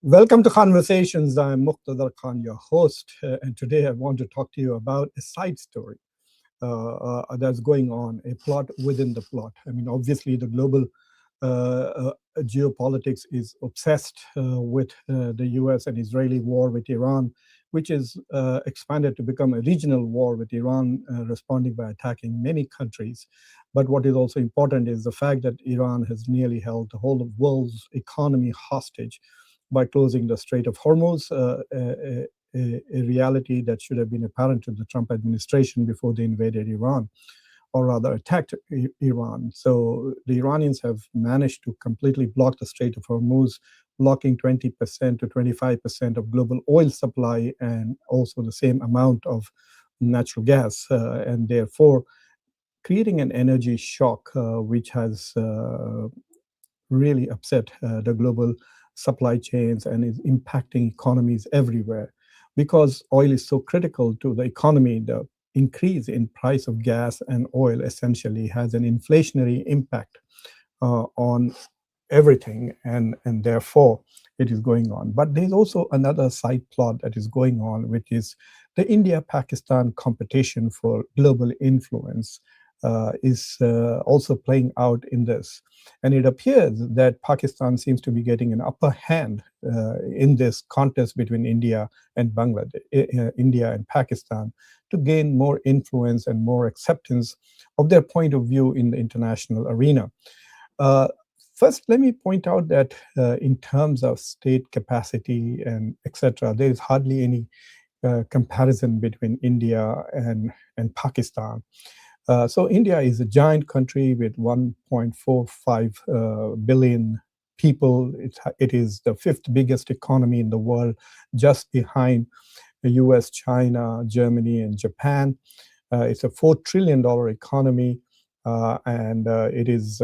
Welcome to Conversations. I'm Muqtadar Khan, your host, and today I want to talk to you about a side story that's going on, a plot within the plot. I mean, obviously, the global geopolitics is obsessed with the US and Israeli war with Iran, which is expanded to become a regional war with Iran responding by attacking many countries. But what is also important is the fact that Iran has nearly held the whole of world's economy hostage by closing the Strait of Hormuz, a reality that should have been apparent to the Trump administration before they invaded Iran, or rather attacked Iran. So the Iranians have managed to completely block the Strait of Hormuz, blocking 20% to 25% of global oil supply and also the same amount of natural gas, and therefore creating an energy shock, which has really upset the global supply chains and is impacting economies everywhere. Because oil is so critical to the economy, the increase in price of gas and oil essentially has an inflationary impact on everything, and therefore it is going on. But there's also another side plot that is going on, which is the India-Pakistan competition for global influence is also playing out in this. And it appears that Pakistan seems to be getting an upper hand in this contest between India and Bangladesh, India and Pakistan, to gain more influence and more acceptance of their point of view in the international arena. Uh, First, let me point out that in terms of state capacity and etc., there is hardly any comparison between India and Pakistan. So India is a giant country with 1.45 billion people. It is the fifth biggest economy in the world, just behind the US, China, Germany, and Japan. It's a $4 trillion economy, and it is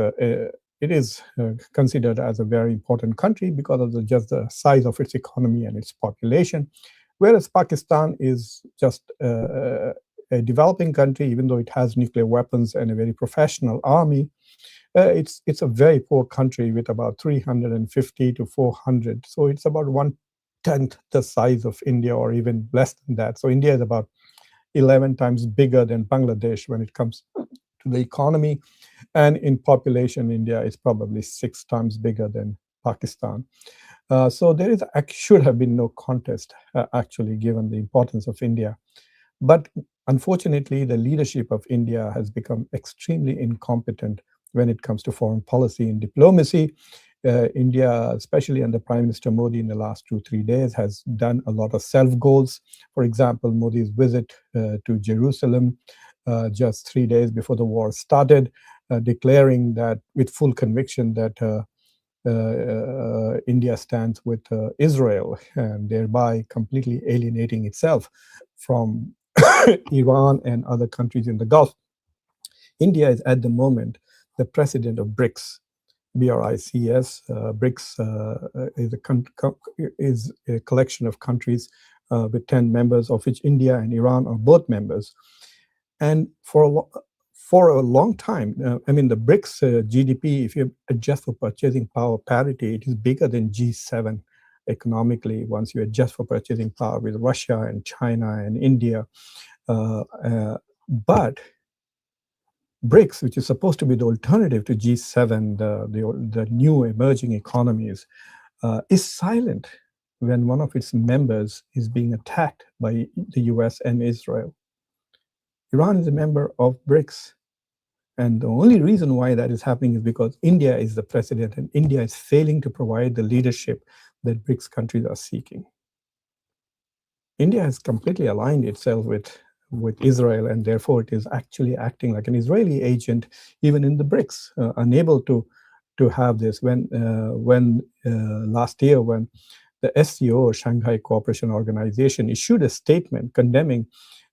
considered as a very important country because of just the size of its economy and its population. Whereas Pakistan is just a developing country, even though it has nuclear weapons and a very professional army. It's a very poor country with about 350 to 400. So it's about 1/10 the size of India, or even less than that. So India is about 11 times bigger than Bangladesh when it comes to the economy. And in population, India is probably 6 times bigger than Pakistan. So there should have been no contest, actually, given the importance of India. But unfortunately, the leadership of India has become extremely incompetent when it comes to foreign policy and diplomacy. India, especially under Prime Minister Modi in the last 2-3 days, has done a lot of self-goals. For example, Modi's visit to Jerusalem just 3 days before the war started, declaring that with full conviction that India stands with Israel, and thereby completely alienating itself from Iran and other countries in the Gulf. India is at the moment the president of BRICS, BRICS. BRICS is a collection of countries with 10 members, of which India and Iran are both members. And for a long time, I mean, the BRICS GDP, if you adjust for purchasing power parity, it is bigger than G7 economically once you adjust for purchasing power with Russia and China and India. But BRICS, which is supposed to be the alternative to G7, the new emerging economies, is silent when one of its members is being attacked by the US and Israel. Iran is a member of BRICS. And the only reason why that is happening is because India is the president, and India is failing to provide the leadership that BRICS countries are seeking. India has completely aligned itself with Israel, and therefore it is actually acting like an Israeli agent, even in the BRICS, unable to have this. When last year, when the SCO, Shanghai Cooperation Organization, issued a statement condemning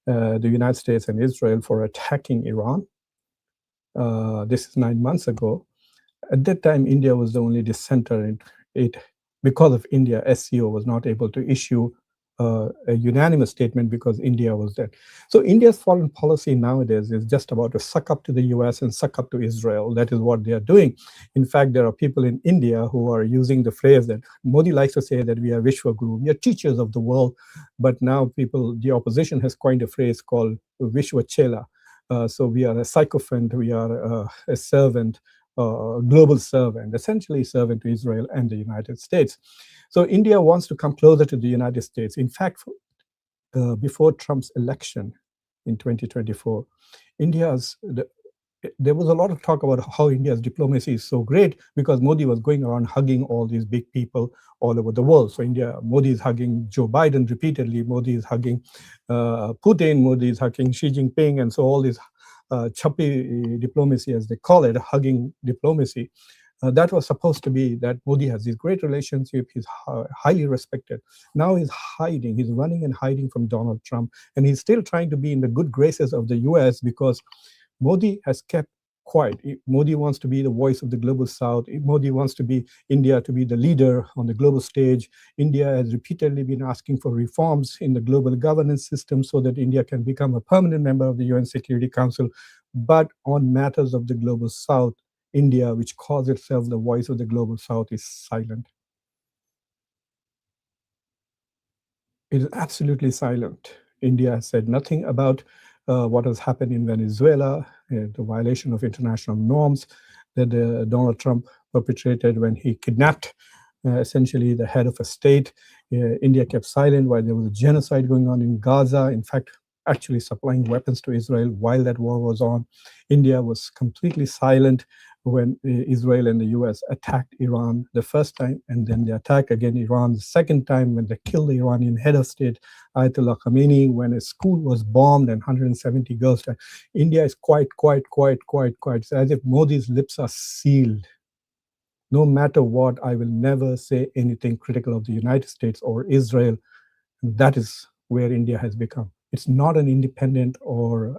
the United States and Israel for attacking Iran, this is 9 months ago. At that time, India was the only dissenter. Because of India, SCO was not able to issue a unanimous statement because India was there. So India's foreign policy nowadays is just about to suck up to the US and suck up to Israel. That is what they are doing. In fact, there are people in India who are using the phrase that Modi likes to say that we are Vishwa Guru, we are teachers of the world. But now the opposition has coined a phrase called Vishwa Chela. So we are a sycophant, we are a servant, global servant, essentially servant to Israel and the United States. So India wants to come closer to the United States. In fact, before Trump's election in 2024, there was a lot of talk about how India's diplomacy is so great because Modi was going around hugging all these big people all over the world. So Modi is hugging Joe Biden repeatedly, Modi is hugging Putin, Modi is hugging Xi Jinping, and so all this chappy diplomacy, as they call it, hugging diplomacy. That was supposed to be that Modi has this great relationship, he's highly respected. Now he's hiding, he's running and hiding from Donald Trump, and he's still trying to be in the good graces of the US because Modi has kept quiet. Modi wants to be the voice of the global South. Modi wants to be India to be the leader on the global stage. India has repeatedly been asking for reforms in the global governance system so that India can become a permanent member of the UN Security Council. But on matters of the global South, India, which calls itself the voice of the global South, is silent. It is absolutely silent. India has said nothing about what has happened in Venezuela, the violation of international norms that Donald Trump perpetrated when he kidnapped essentially the head of a state. India kept silent while there was a genocide going on in Gaza. In fact, actually supplying weapons to Israel while that war was on. India was completely silent when Israel and the US attacked Iran the first time, and then they attacked again Iran the second time when they killed the Iranian head of state, Ayatollah Khamenei, when a school was bombed and 170 girls died. India is quiet. It's as if Modi's lips are sealed. No matter what, I will never say anything critical of the United States or Israel. That is where India has become. It's not an independent or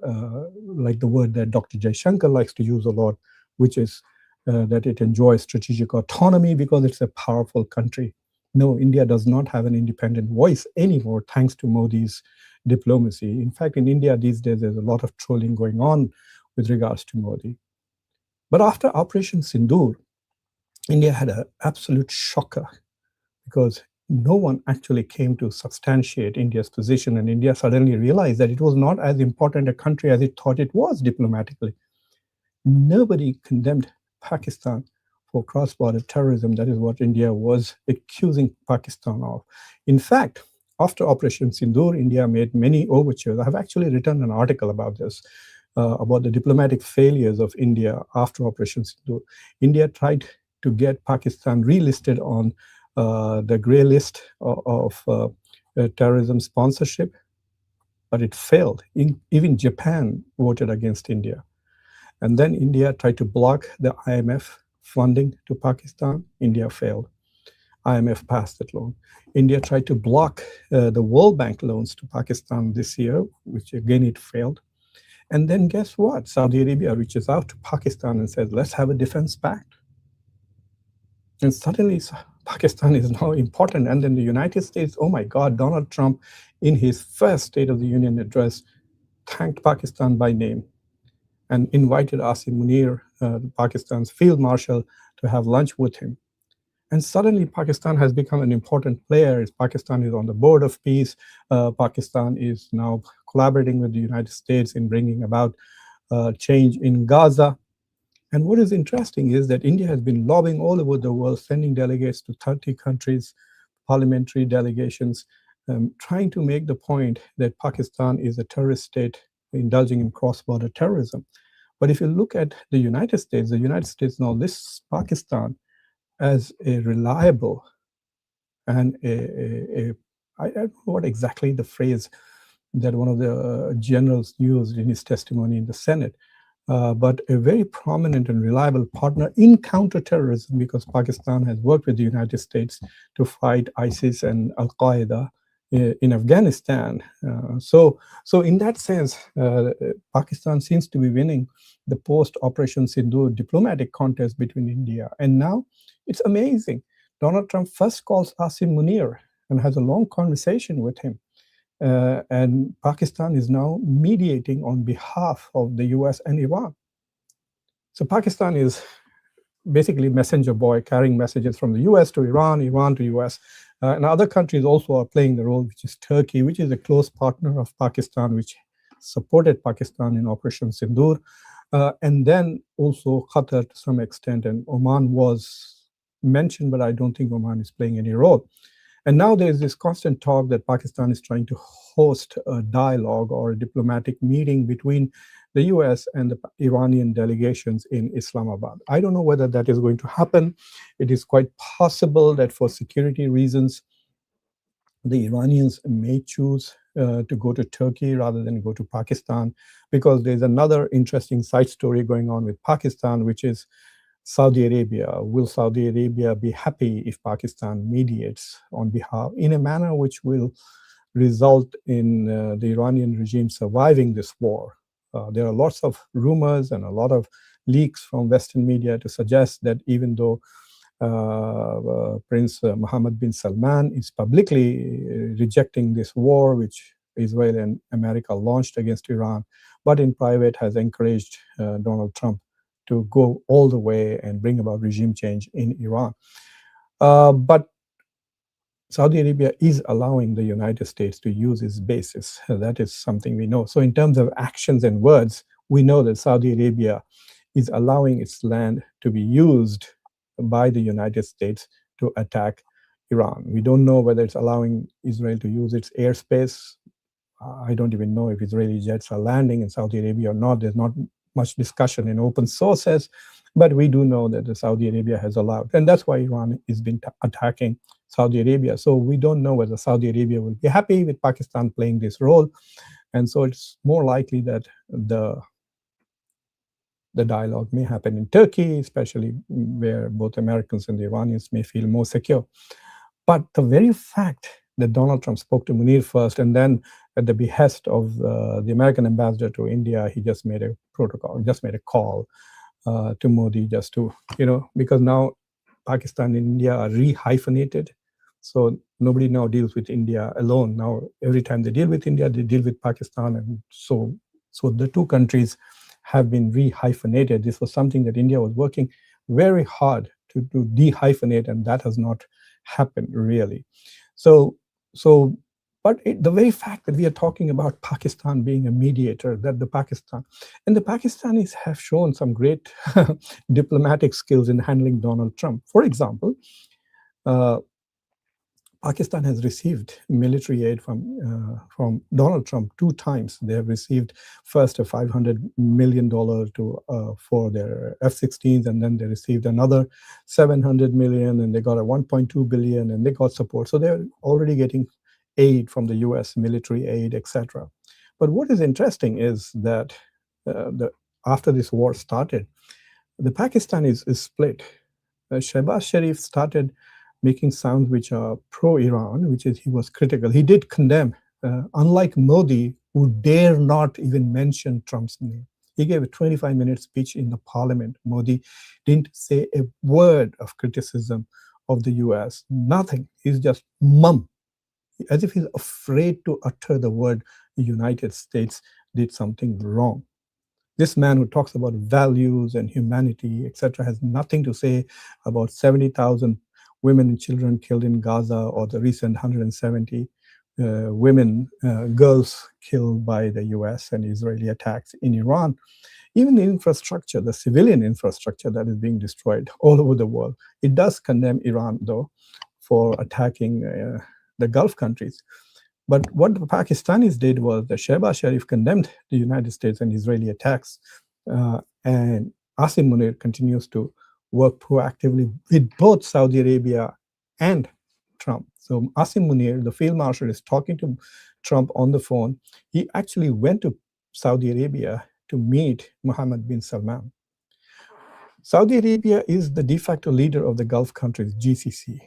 like the word that Dr. Jaishankar likes to use a lot, which is that it enjoys strategic autonomy because it's a powerful country. No, India does not have an independent voice anymore, thanks to Modi's diplomacy. In fact, in India these days, there's a lot of trolling going on with regards to Modi. But after Operation Sindoor, India had an absolute shocker because no one actually came to substantiate India's position, and India suddenly realized that it was not as important a country as it thought it was diplomatically. Nobody condemned Pakistan for cross-border terrorism. That is what India was accusing Pakistan of. In fact, after Operation Sindoor, India made many overtures. I have actually written an article about this, about the diplomatic failures of India after Operation Sindoor. India tried to get Pakistan relisted on the grey list of terrorism sponsorship, but it failed. Even Japan voted against India. And then India tried to block the IMF funding to Pakistan. India failed. IMF passed that loan. India tried to block the World Bank loans to Pakistan this year, which again it failed. And then guess what? Saudi Arabia reaches out to Pakistan and says, let's have a defense pact. And suddenly Pakistan is now important. And then the United States, oh my God, Donald Trump, in his first State of the Union address, thanked Pakistan by name and invited Asim Munir, Pakistan's field marshal, to have lunch with him. And suddenly Pakistan has become an important player. Pakistan is on the board of peace. Pakistan is now collaborating with the United States in bringing about change in Gaza. And what is interesting is that India has been lobbying all over the world, sending delegates to 30 countries, parliamentary delegations, trying to make the point that Pakistan is a terrorist state indulging in cross-border terrorism. But if you look at the United States now lists Pakistan as a reliable and I don't know what exactly the phrase that one of the generals used in his testimony in the Senate, but a very prominent and reliable partner in counterterrorism, because Pakistan has worked with the United States to fight ISIS and Al-Qaeda in Afghanistan. So in that sense, Pakistan seems to be winning the post-Operation Sindoor diplomatic contest between India. And now it's amazing. Donald Trump first calls Asim Munir and has a long conversation with him. And Pakistan is now mediating on behalf of the US and Iran. So Pakistan is basically messenger boy carrying messages from the US to Iran, Iran to US. And other countries also are playing the role, which is Turkey, which is a close partner of Pakistan, which supported Pakistan in Operation Sindoor. And then also Qatar to some extent, and Oman was mentioned, but I don't think Oman is playing any role. And now there's this constant talk that Pakistan is trying to host a dialogue or a diplomatic meeting between the US and the Iranian delegations in Islamabad. I don't know whether that is going to happen. It is quite possible that for security reasons, the Iranians may choose to go to Turkey rather than go to Pakistan, because there's another interesting side story going on with Pakistan, which is Saudi Arabia. Will Saudi Arabia be happy if Pakistan mediates on behalf in a manner which will result in the Iranian regime surviving this war? There are lots of rumors and a lot of leaks from Western media to suggest that even though Prince Mohammed bin Salman is publicly rejecting this war which Israel and America launched against Iran, but in private has encouraged Donald Trump to go all the way and bring about regime change in Iran. But Saudi Arabia is allowing the United States to use its bases. That is something we know. So in terms of actions and words, we know that Saudi Arabia is allowing its land to be used by the United States to attack Iran. We don't know whether it's allowing Israel to use its airspace. I don't even know if Israeli jets are landing in Saudi Arabia or not. There's not much discussion in open sources, but we do know that the Saudi Arabia has allowed, and that's why Iran has been attacking Saudi Arabia. So we don't know whether Saudi Arabia will be happy with Pakistan playing this role, and so it's more likely that the dialogue may happen in Turkey, especially where both Americans and the Iranians may feel more secure. But the very fact that Donald Trump spoke to Munir first, and then at the behest of the American ambassador to India, he just made a call to Modi just to, because now Pakistan and India are re-hyphenated. So nobody now deals with India alone. Now, every time they deal with India, they deal with Pakistan. And so the two countries have been re-hyphenated. This was something that India was working very hard to de-hyphenate, and that has not happened really. But the very fact that we are talking about Pakistan being a mediator, that the Pakistanis have shown some great diplomatic skills in handling Donald Trump. For example, Pakistan has received military aid from Donald Trump 2 times. They have received first a $500 million for their F-16s, and then they received another $700 million, and they got a $1.2 billion, and they got support. So they're already getting aid from the US, military aid, etc. But what is interesting is that after this war started, the Pakistan is split. Shehbaz Sharif started making sounds which are pro-Iran, which is he was critical. He did condemn, unlike Modi, who dare not even mention Trump's name. He gave a 25-minute speech in the parliament. Modi didn't say a word of criticism of the US, nothing. He's just mum, as if he's afraid to utter the word the United States did something wrong. This man who talks about values and humanity, etc., has nothing to say about 70,000 women and children killed in Gaza, or the recent 170 girls killed by the US and Israeli attacks in Iran. Even the infrastructure, the civilian infrastructure that is being destroyed all over the world. It does condemn Iran, though, for attacking the Gulf countries. But what the Pakistanis did was that Shehbaz Sharif condemned the United States and Israeli attacks, and Asim Munir continues to work proactively with both Saudi Arabia and Trump. So Asim Munir, the field marshal, is talking to Trump on the phone. He actually went to Saudi Arabia to meet Mohammed bin Salman. Saudi Arabia is the de facto leader of the Gulf countries, GCC.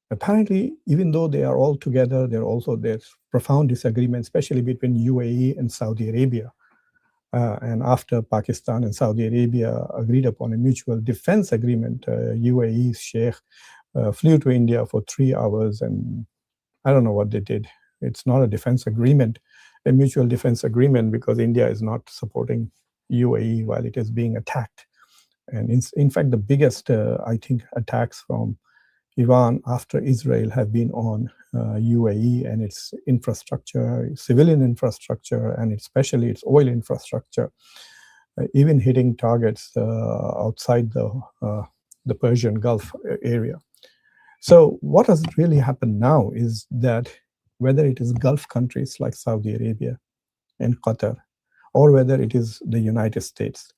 Apparently, even though they are all together, there's profound disagreement, especially between UAE and Saudi Arabia. And after Pakistan and Saudi Arabia agreed upon a mutual defense agreement, UAE's Sheikh flew to India for 3 hours, and I don't know what they did. It's not a defense agreement, a mutual defense agreement, because India is not supporting UAE while it is being attacked. And in fact, the biggest, I think, attacks from Iran after Israel have been on UAE and its infrastructure, civilian infrastructure, and especially its oil infrastructure, even hitting targets outside the Persian Gulf area. So what has really happened now is that whether it is Gulf countries like Saudi Arabia and Qatar, or whether it is the United States,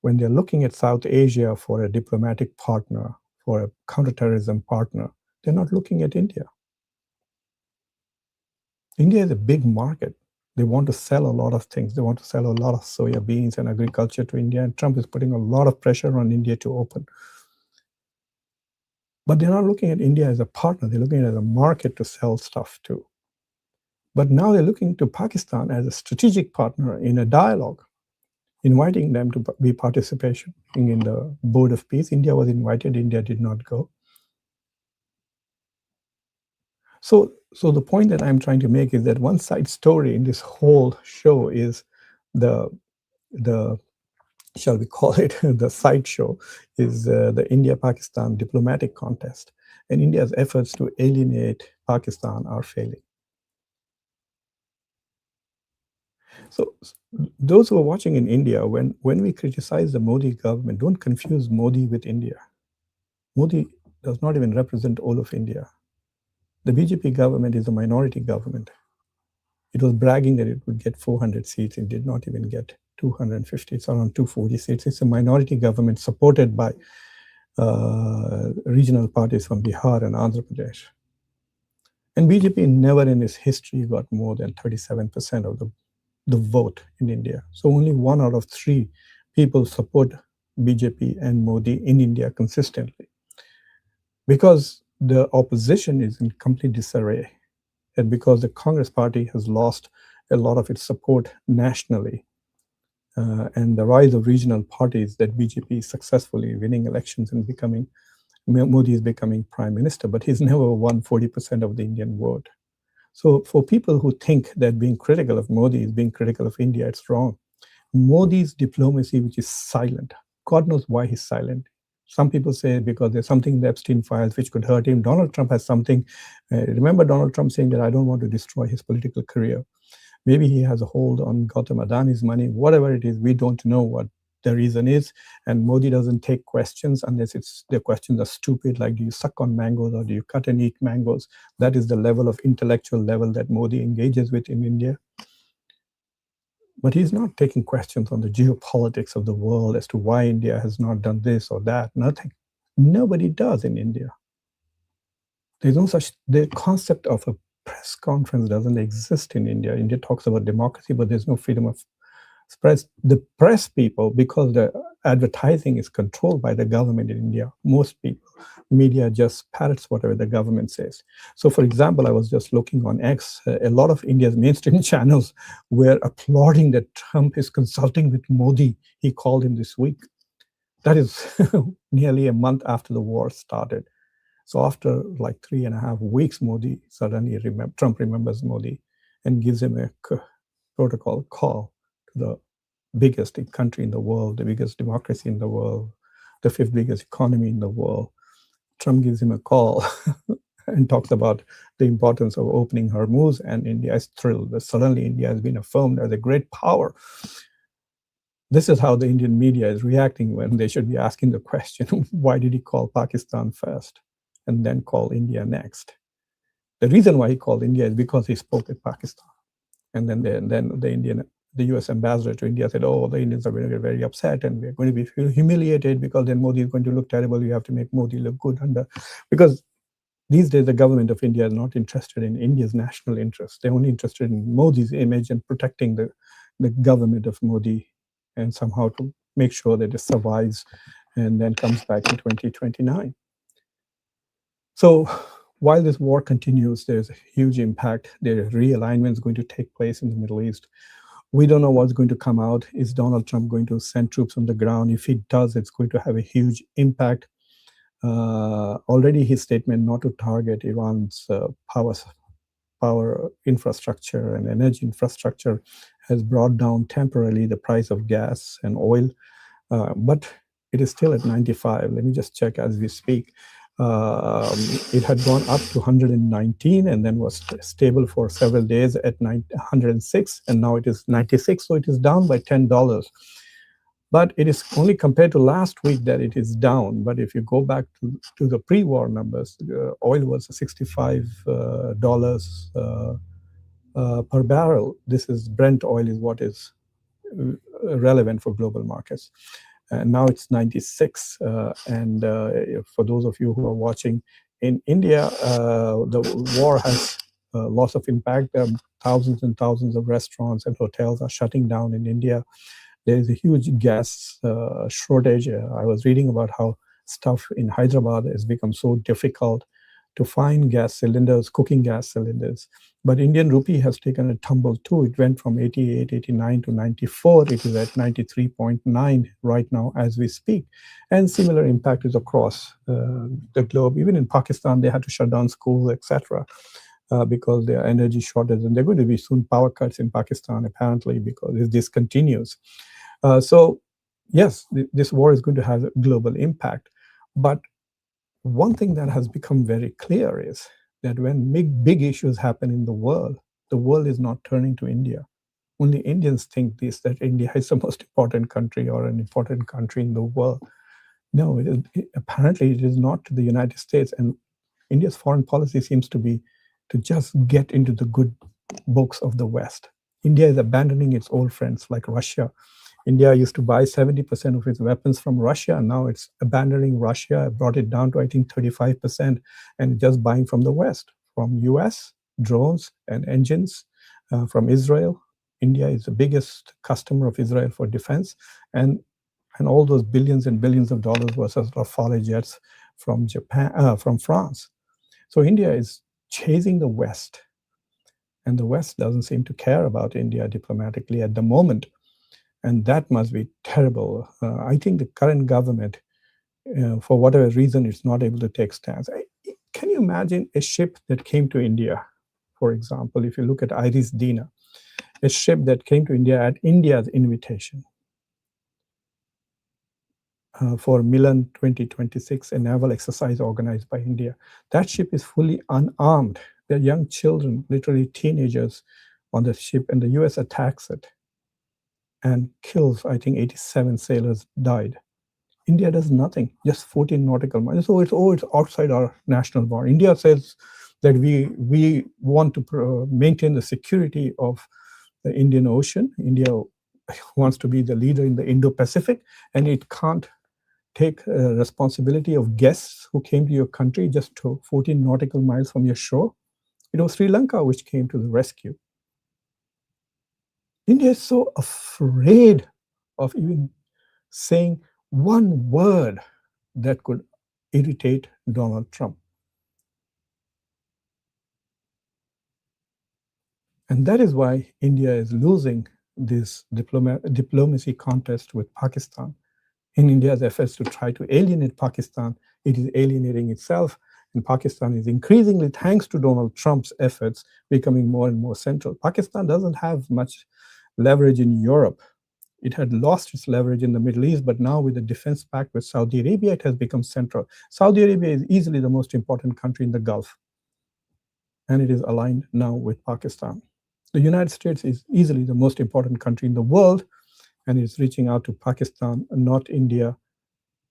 when they're looking at South Asia for a diplomatic partner, for a counterterrorism partner, they're not looking at India. India is a big market. They want to sell a lot of things. They want to sell a lot of soya beans and agriculture to India, and Trump is putting a lot of pressure on India to open. But they're not looking at India as a partner. They're looking at it as a market to sell stuff to. But now they're looking to Pakistan as a strategic partner in a dialogue, inviting them to be participation in the Board of Peace. India was invited. India did not go. So the point that I'm trying to make is that one side story in this whole show is the shall we call it the sideshow, is the India-Pakistan diplomatic contest, and India's efforts to alienate Pakistan are failing. So those who are watching in India, when we criticize the Modi government, don't confuse Modi with India. Modi does not even represent all of India. The BJP government is a minority government. It was bragging that it would get 400 seats. It did not even get 250. It's around 240 seats. It's a minority government supported by regional parties from Bihar and Andhra Pradesh. And BJP never in its history got more than 37% of the vote in India. So only 1 out of 3 people support BJP and Modi in India consistently, because the opposition is in complete disarray, and because the Congress party has lost a lot of its support nationally, and the rise of regional parties, that BJP is successfully winning elections and Modi is becoming prime minister, but he's never won 40% of the Indian vote. So for people who think that being critical of Modi is being critical of India, it's wrong. Modi's diplomacy, which is silent, God knows why he's silent. Some people say because there's something in the Epstein files which could hurt him. Donald Trump has something. Remember Donald Trump saying that I don't want to destroy his political career. Maybe he has a hold on Gautam Adani's money. Whatever it is, we don't know what the reason is. And Modi doesn't take questions unless the questions are stupid, like do you suck on mangoes or do you cut and eat mangoes? That is the level of intellectual level that Modi engages with in India. But he's not taking questions on the geopolitics of the world as to why India has not done this or that. Nothing. Nobody does in India. There's no such, the concept of a press conference doesn't exist in India. India talks about democracy, but there's no freedom of press. The press people, because the advertising is controlled by the government in India, most people, media just parrots whatever the government says. So for example, I was just looking on X, a lot of India's mainstream channels were applauding that Trump is consulting with Modi. He called him this week. That is nearly a month after the war started. So after like 3.5 weeks, Trump remembers Modi and gives him a protocol call to the biggest country in the world, the biggest democracy in the world, the 5th biggest economy in the world. Trump gives him a call and talks about the importance of opening Hormuz, and India is thrilled that suddenly India has been affirmed as a great power. This is how the Indian media is reacting when they should be asking the question, why did he call Pakistan first and then call India next? The reason why he called India is because he spoke with Pakistan. And then the US ambassador to India said, oh, the Indians are going to get very upset and we're going to be humiliated because then Modi is going to look terrible. You have to make Modi look good because these days the government of India is not interested in India's national interests. They're only interested in Modi's image and protecting the government of Modi and somehow to make sure that it survives and then comes back in 2029. So while this war continues, there's a huge impact. There are realignments going to take place in the Middle East. We don't know what's going to come out. Is Donald Trump going to send troops on the ground? If he does, it's going to have a huge impact. Already his statement not to target Iran's power infrastructure and energy infrastructure has brought down temporarily the price of gas and oil, but it is still at 95. Let me just check as we speak. It had gone up to 119 and then was stable for several days at 106, and now it is 96, so it is down by $10. But it is only compared to last week that it is down. But if you go back to the pre-war numbers, oil was $65 per barrel. This is Brent oil is what is relevant for global markets. Now it's 96. And for those of you who are watching, in India, the war has lots of impact. Thousands and thousands of restaurants and hotels are shutting down in India. There is a huge gas shortage. I was reading about how stuff in Hyderabad has become so difficult to find gas cylinders, cooking gas cylinders. But Indian rupee has taken a tumble too. It went from 88, 89 to 94. It is at 93.9 right now as we speak. And similar impact is across the globe. Even in Pakistan, they had to shut down schools, etc. Because there are energy shortages. And there are going to be soon power cuts in Pakistan, apparently, because if this continues. So, yes, this war is going to have a global impact. But one thing that has become very clear is that when big issues happen in the world is not turning to India. Only Indians think this, that India is the most important country or an important country in the world. No, apparently it is not to the United States. And India's foreign policy seems to be to just get into the good books of the West. India is abandoning its old friends like Russia. India used to buy 70% of its weapons from Russia, and now it's abandoning Russia, brought it down to, I think, 35%, and just buying from the West, from US, drones and engines, from Israel. India is the biggest customer of Israel for defense, and all those billions and billions of dollars versus Rafale jets from Japan, from France. So India is chasing the West, and the West doesn't seem to care about India diplomatically at the moment. And that must be terrible. I think the current government, for whatever reason, is not able to take stance. Can you imagine a ship that came to India, for example, if you look at Iris Dina, a ship that came to India at India's invitation for Milan 2026, a naval exercise organized by India. That ship is fully unarmed. There are young children, literally teenagers, on the ship, and the US attacks it and kills, I think, 87 sailors died. India does nothing, just 14 nautical miles. So it's outside our national border. India says that we want to maintain the security of the Indian Ocean. India wants to be the leader in the Indo-Pacific, and it can't take responsibility of guests who came to your country just to 14 nautical miles from your shore. It was Sri Lanka which came to the rescue. India is so afraid of even saying one word that could irritate Donald Trump. And that is why India is losing this diplomacy contest with Pakistan. In India's efforts to try to alienate Pakistan, it is alienating itself. And Pakistan is increasingly, thanks to Donald Trump's efforts, becoming more and more central. Pakistan doesn't have much leverage in Europe. It had lost its leverage in the Middle East, but now with the defense pact with Saudi Arabia, it has become central. Saudi Arabia is easily the most important country in the Gulf, and it is aligned now with Pakistan. The United States is easily the most important country in the world, and is reaching out to Pakistan, not India,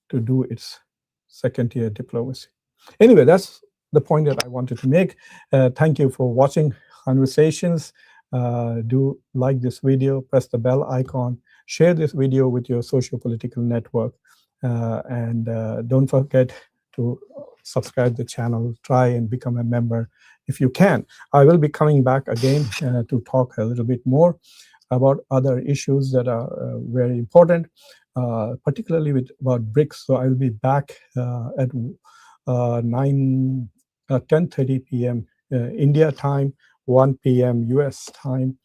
to do its second-tier diplomacy. Anyway, that's the point that I wanted to make. Thank you for watching Conversations. Do like this video, press the bell icon, share this video with your socio-political network, and don't forget to subscribe the channel. Try and become a member if you can. I will be coming back again to talk a little bit more about other issues that are very important, particularly about BRICS. So I will be back at 10:30 p.m. India time, 1 p.m. US time,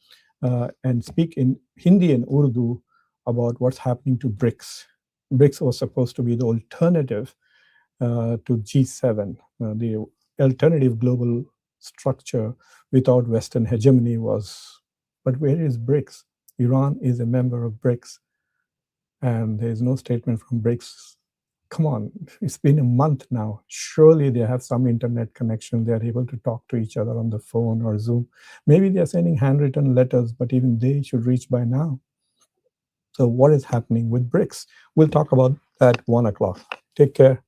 and speak in Hindi and Urdu about what's happening to BRICS. BRICS was supposed to be the alternative to G7. The alternative global structure without Western hegemony was, but where is BRICS? Iran is a member of BRICS, and there is no statement from BRICS. Come on, it's been a month now. Surely they have some internet connection. They are able to talk to each other on the phone or Zoom. Maybe they are sending handwritten letters, but even they should reach by now. So, what is happening with BRICS? We'll talk about that 1 o'clock. Take care.